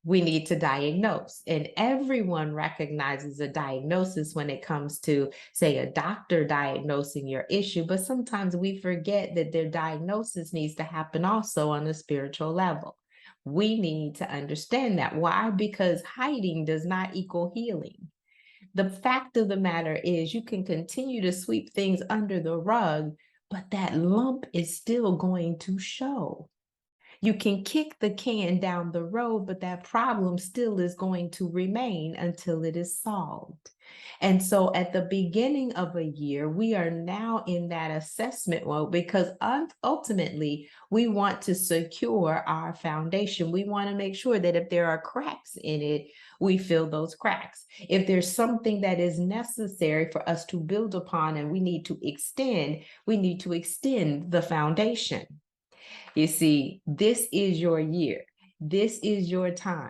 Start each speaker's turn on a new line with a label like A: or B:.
A: we need to diagnose. And everyone recognizes a diagnosis when it comes to, say, a doctor diagnosing your issue. But sometimes we forget that their diagnosis needs to happen also on a spiritual level. We need to understand that. Why? Because hiding does not equal healing. The fact of the matter is, you can continue to sweep things under the rug, but that lump is still going to show. You can kick the can down the road, but that problem still is going to remain until it is solved. And so at the beginning of a year, we are now in that assessment mode because ultimately we want to secure our foundation. We want to make sure that if there are cracks in it, we fill those cracks. If there's something that is necessary for us to build upon and we need to extend, we need to extend the foundation. You see, this is your year. This is your time.